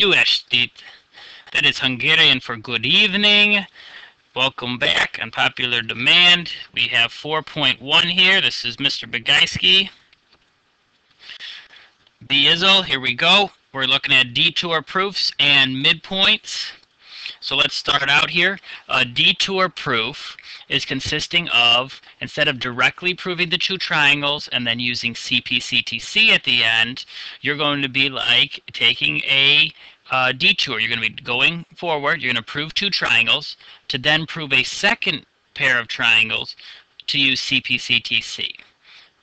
Jó estét! That is Hungarian for good evening. Welcome back on popular demand. We have 4.1 here. This is Mr. Begeiski. Bizzle, here we go. We're looking at detour proofs and midpoints. So let's start out here. A detour proof is consisting of, instead of directly proving the two triangles and then using CP/CTC at the end, you're going to be like taking a detour. You're going to be going forward. You're going to prove two triangles to then prove a second pair of triangles to use CP/CTC.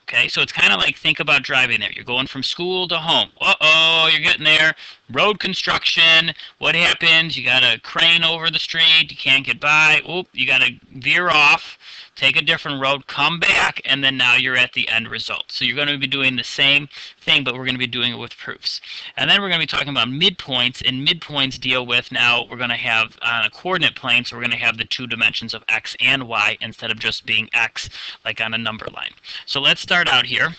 Okay, so it's kind of like, think about driving there. You're going from school to home. Uh-oh, you're getting there. Road construction. What happens? You got a crane over the street. You can't get by. Oop, you got to veer off, take a different road, come back, and then now you're at the end result. So you're going to be doing the same thing, but we're going to be doing it with proofs. And then we're going to be talking about midpoints, and midpoints deal with, now we're going to have on a coordinate plane, so we're going to have the two dimensions of x and y instead of just being x like on a number line. So let's start out here.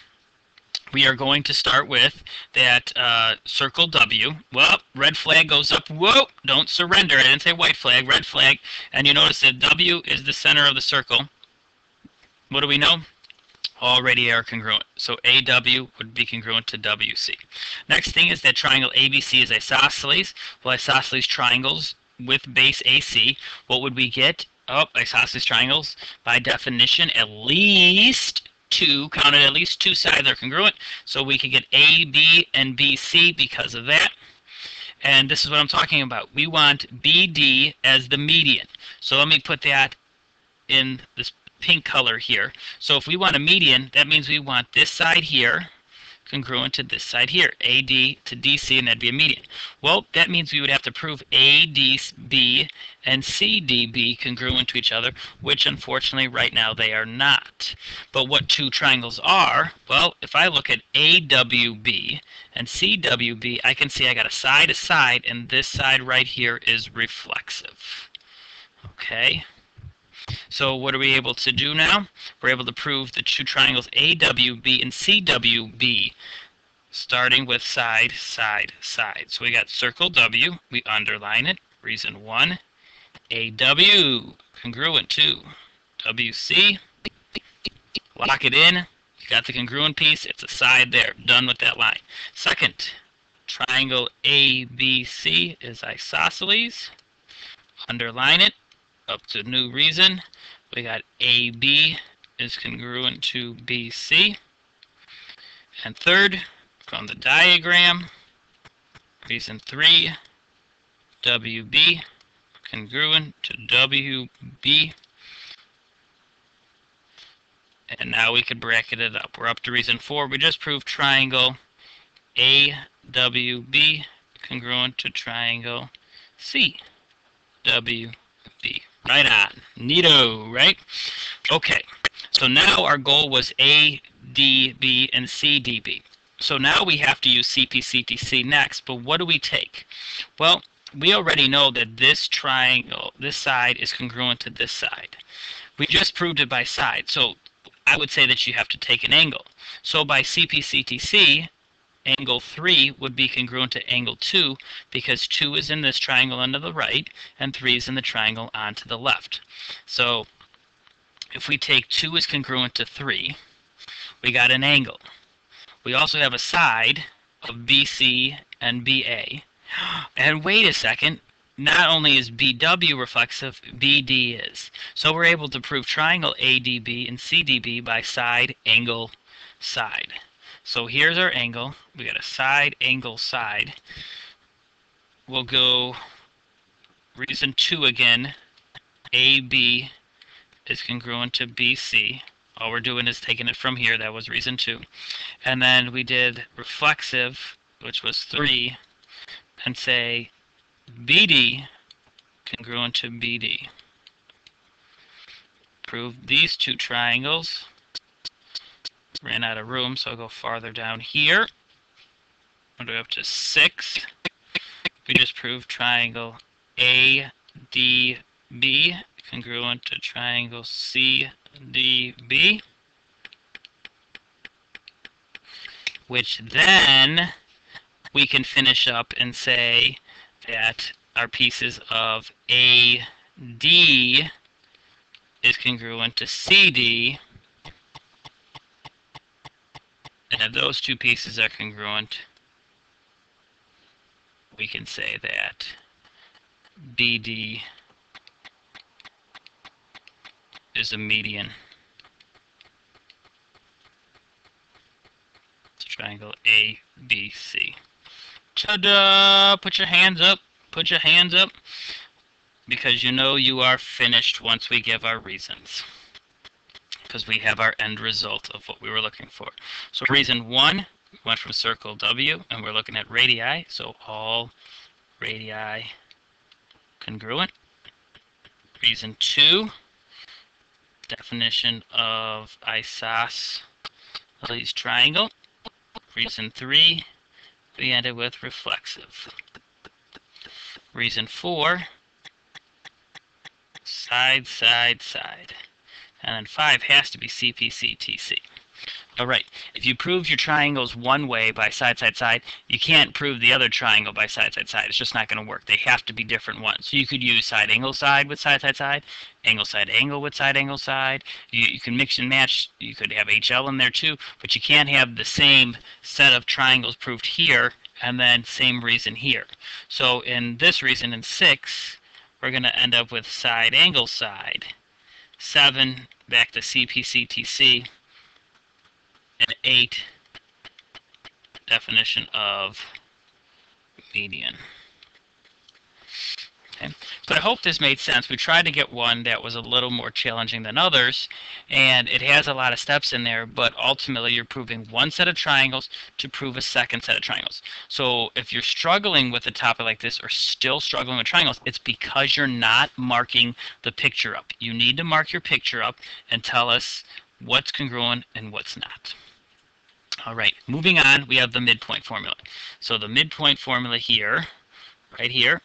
We are going to start with that circle W. Well, red flag goes up. Whoa, don't surrender. I didn't say white flag, red flag. And you notice that W is the center of the circle. What do we know? All radii are congruent. So AW would be congruent to WC. Next thing is that triangle ABC is isosceles. Well, isosceles triangles with base AC, what would we get? Oh, isosceles triangles, by definition, at least two, counted at least two sides are congruent. So we could get AB and BC because of that. And this is what I'm talking about. We want BD as the median. So let me put that in this pink color here. So if we want a median, that means we want this side here congruent to this side here, AD to DC, and that'd be a median. Well, that means we would have to prove ADB and CDB congruent to each other, which unfortunately right now they are not. But what two triangles are, well, if I look at AWB and CWB, I can see I got a side, and this side right here is reflexive. Okay. So what are we able to do now? We're able to prove the two triangles AWB and CWB, starting with side, side, side. So we got circle W, we underline it, reason 1. AW, congruent to WC, lock it in, you got the congruent piece, it's a side there, done with that line. Second, triangle ABC is isosceles, underline it, up to new reason. We got AB is congruent to BC. And third, from the diagram, reason 3, WB congruent to WB. And now we could bracket it up. We're up to reason 4. We just proved triangle AWB congruent to triangle CWB. Right on. Neato, right? Okay. So now our goal was ADB and CDB. So now we have to use CP/CTC next, but what do we take? Well, we already know that this triangle, this side is congruent to this side. We just proved it by side. So I would say that you have to take an angle. So by CP/CTC, angle 3 would be congruent to angle 2 because 2 is in this triangle on the right and 3 is in the triangle on to the left. So if we take 2 is congruent to 3, we got an angle. We also have a side of BC and BA. And wait a second, not only is BW reflexive, BD is. So we're able to prove triangle ADB and CDB by side, angle, side. So here's our angle. We got a side, angle, side. We'll go reason 2 again. AB is congruent to BC. All we're doing is taking it from here. That was reason 2. And then we did reflexive, which was 3, and say BD congruent to BD. Prove these two triangles. Ran out of room, so I'll go farther down here. I'll go up to 6. We just proved triangle ADB congruent to triangle CDB, which then we can finish up and say that our pieces of AD is congruent to CD, and if those two pieces are congruent, we can say that BD is a median to triangle ABC. Ta-da! Put your hands up. Put your hands up. Because you know you are finished once we give our reasons. Because we have our end result of what we were looking for. So reason 1, we went from circle W, and we're looking at radii. So all radii congruent. Reason 2, definition of isosceles triangle. Reason 3, we ended with reflexive. Reason 4, side, side, side. And then 5 has to be CPC-TC. All right, if you prove your triangles one way by side, side, side, you can't prove the other triangle by side, side, side. It's just not going to work. They have to be different ones. So you could use side, angle, side with side, side, side, side, angle with side, angle, side. You can mix and match. You could have HL in there too, but you can't have the same set of triangles proved here and then same reason here. So in this reason, in 6, we're going to end up with side, angle, side. 7, back to CPC-TC. And 8, definition of median. Okay. So I hope this made sense. We tried to get one that was a little more challenging than others, and it has a lot of steps in there, but ultimately you're proving one set of triangles to prove a second set of triangles. So if you're struggling with a topic like this or still struggling with triangles, it's because you're not marking the picture up. You need to mark your picture up and tell us what's congruent and what's not. All right, moving on, we have the midpoint formula. So the midpoint formula here, right here,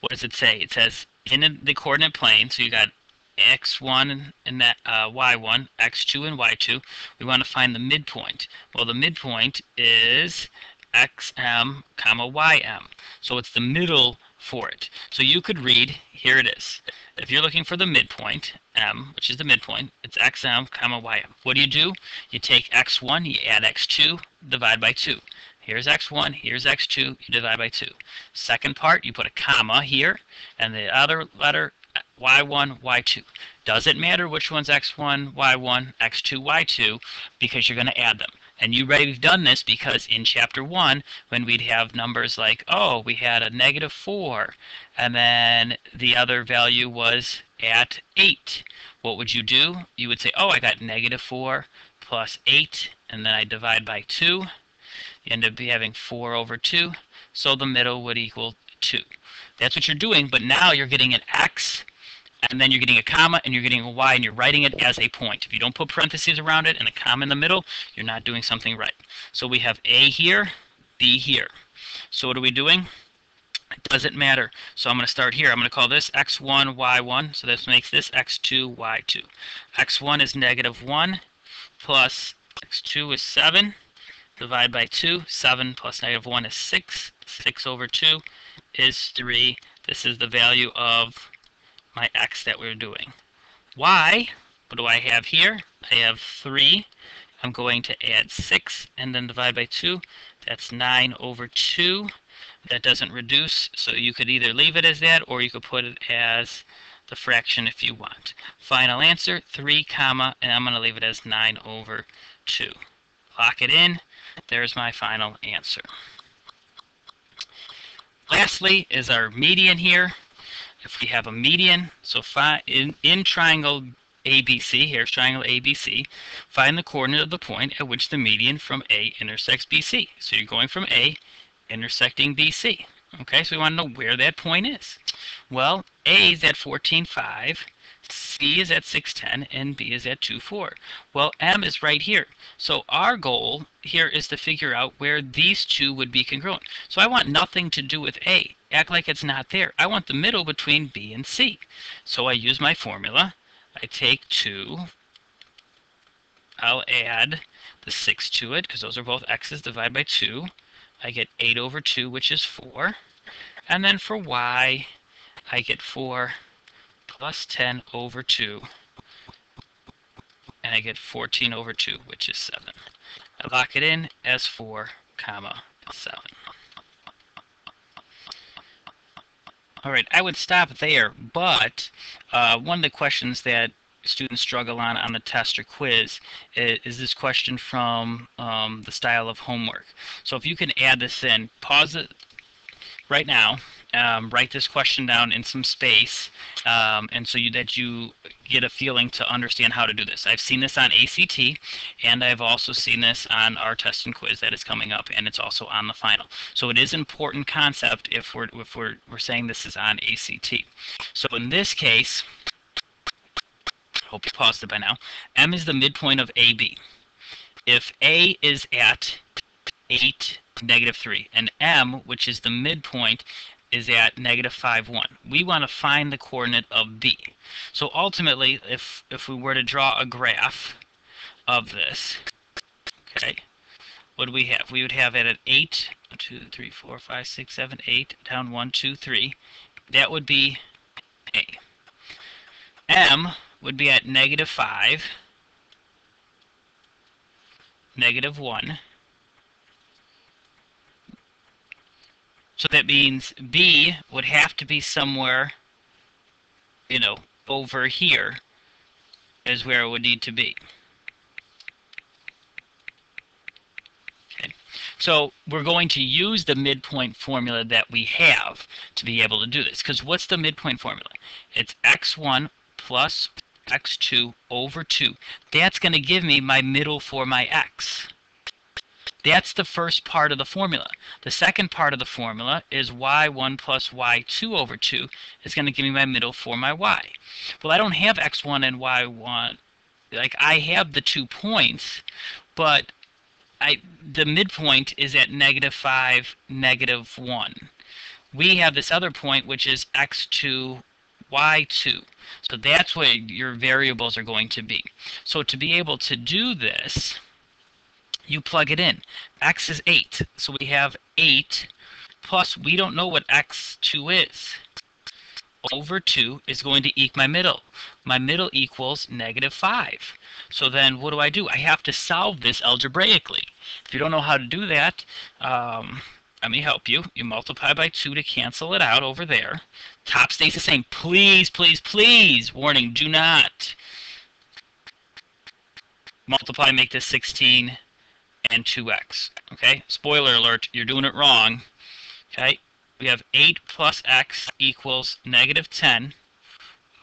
what does it say? It says in the coordinate plane, so you got x1 and that y1, x2 and y2. We want to find the midpoint. Well, the midpoint is xm comma ym. So it's the middle for it. So you could read, here it is. If you're looking for the midpoint, m, which is the midpoint, it's xm comma ym. What do? You take x1, you add x2, divide by 2. Here's x1, here's x2, you divide by 2. Second part, you put a comma here, and the other letter, y1, y2. Doesn't matter which one's x1, y1, x2, y2, because you're going to add them. And you already have done this because in chapter 1, when we'd have numbers like, oh, we had a -4, and then the other value was at 8. What would you do? You would say, oh, I got -4 plus 8, and then I divide by 2. You end up having 4 over 2, so the middle would equal 2. That's what you're doing, but now you're getting an x, and then you're getting a comma, and you're getting a y, and you're writing it as a point. If you don't put parentheses around it and a comma in the middle, you're not doing something right. So we have A here, B here. So what are we doing? It doesn't matter. So I'm going to start here. I'm going to call this x1, y1, so this makes this x2, y2. x1 is -1 plus x2 is 7. Divide by 2. 7 plus -1 is 6. 6 over 2 is 3. This is the value of my x that we're doing. Y, what do I have here? I have 3. I'm going to add 6 and then divide by 2. That's 9 over 2. That doesn't reduce, so you could either leave it as that or you could put it as the fraction if you want. Final answer, 3 comma, and I'm going to leave it as 9 over 2. Lock it in. There's my final answer. Lastly is our median here. If we have a median, so in triangle ABC, here's triangle ABC, find the coordinate of the point at which the median from A intersects BC. So you're going from A, intersecting BC. Okay, so we want to know where that point is. Well, A is at 14.5, C is at 6.10, and B is at 2.4. Well, M is right here. So our goal here is to figure out where these two would be congruent. So I want nothing to do with A. Act like it's not there. I want the middle between B and C. So I use my formula. I take 2. I'll add the 6 to it, because those are both x's, divide by 2. I get 8 over 2, which is 4. And then for y, I get 4 plus 10 over 2, and I get 14 over 2, which is 7. I lock it in as 4, comma, 7. All right, I would stop there, but one of the questions that students struggle on the test or quiz is this question from the style of homework. So if you can add this in, pause it right now, write this question down in some space, and so that you get a feeling to understand how to do this. I've seen this on ACT, and I've also seen this on our test and quiz that is coming up, and it's also on the final. So it is an important concept if we're saying this is on ACT. So in this case, I hope you paused it by now, M is the midpoint of AB. If A is at 8, negative 3, and M, which is the midpoint, is at negative 5, 1. We want to find the coordinate of B. So ultimately, if we were to draw a graph of this, okay, what do we have? We would have it at 8, 1, 2, 3, 4, 5, 6, 7, 8, down 1, 2, 3. That would be A. M would be at negative 5, negative 1. So that means B would have to be somewhere, over here is where it would need to be. Okay. So we're going to use the midpoint formula that we have to be able to do this. Because what's the midpoint formula? It's x1 plus x2 over 2. That's going to give me my middle for my x. That's the first part of the formula. The second part of the formula is y1 plus y2 over 2 is going to give me my middle for my y. Well, I don't have x1 and y1. Like, I have the 2 points, but the midpoint is at negative 5, negative 1. We have this other point, which is x2, y2. So that's what your variables are going to be. So to be able to do this, you plug it in. X is 8, so we have 8 plus, we don't know what x2 is. Over 2 is going to equal my middle. My middle equals negative 5. So then what do? I have to solve this algebraically. If you don't know how to do that, let me help you. You multiply by 2 to cancel it out over there. Top stays the same. Please, please, please, warning, do not multiply, make this 16 and 2x. Okay, spoiler alert, you're doing it wrong. Okay, we have 8 plus x equals negative 10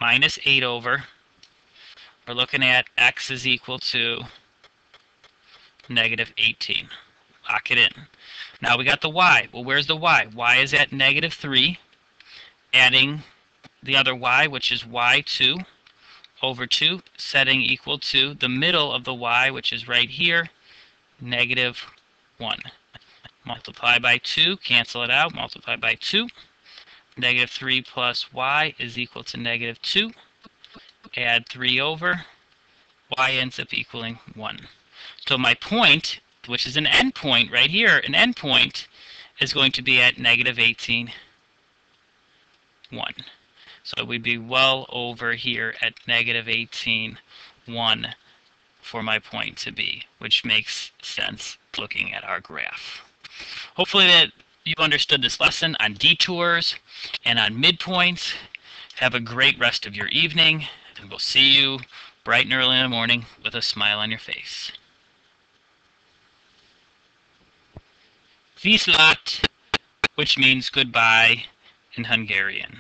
minus 8 over. We're looking at x is equal to negative 18. Lock it in. Now we got the y. Well, where's the y? Y is at negative 3. Adding the other y, which is y2 over 2, setting equal to the middle of the y, which is right here, negative 1. Multiply by 2, cancel it out, multiply by 2. Negative 3 plus y is equal to negative 2. Add 3 over, y ends up equaling 1. So my point, which is an endpoint right here, an endpoint is going to be at negative 18, 1. So we'd be well over here at negative 18, 1 for my point to be, which makes sense looking at our graph. Hopefully that you understood this lesson on detours and on midpoints. Have a great rest of your evening, and we'll see you bright and early in the morning with a smile on your face. Viszlát, which means goodbye in Hungarian.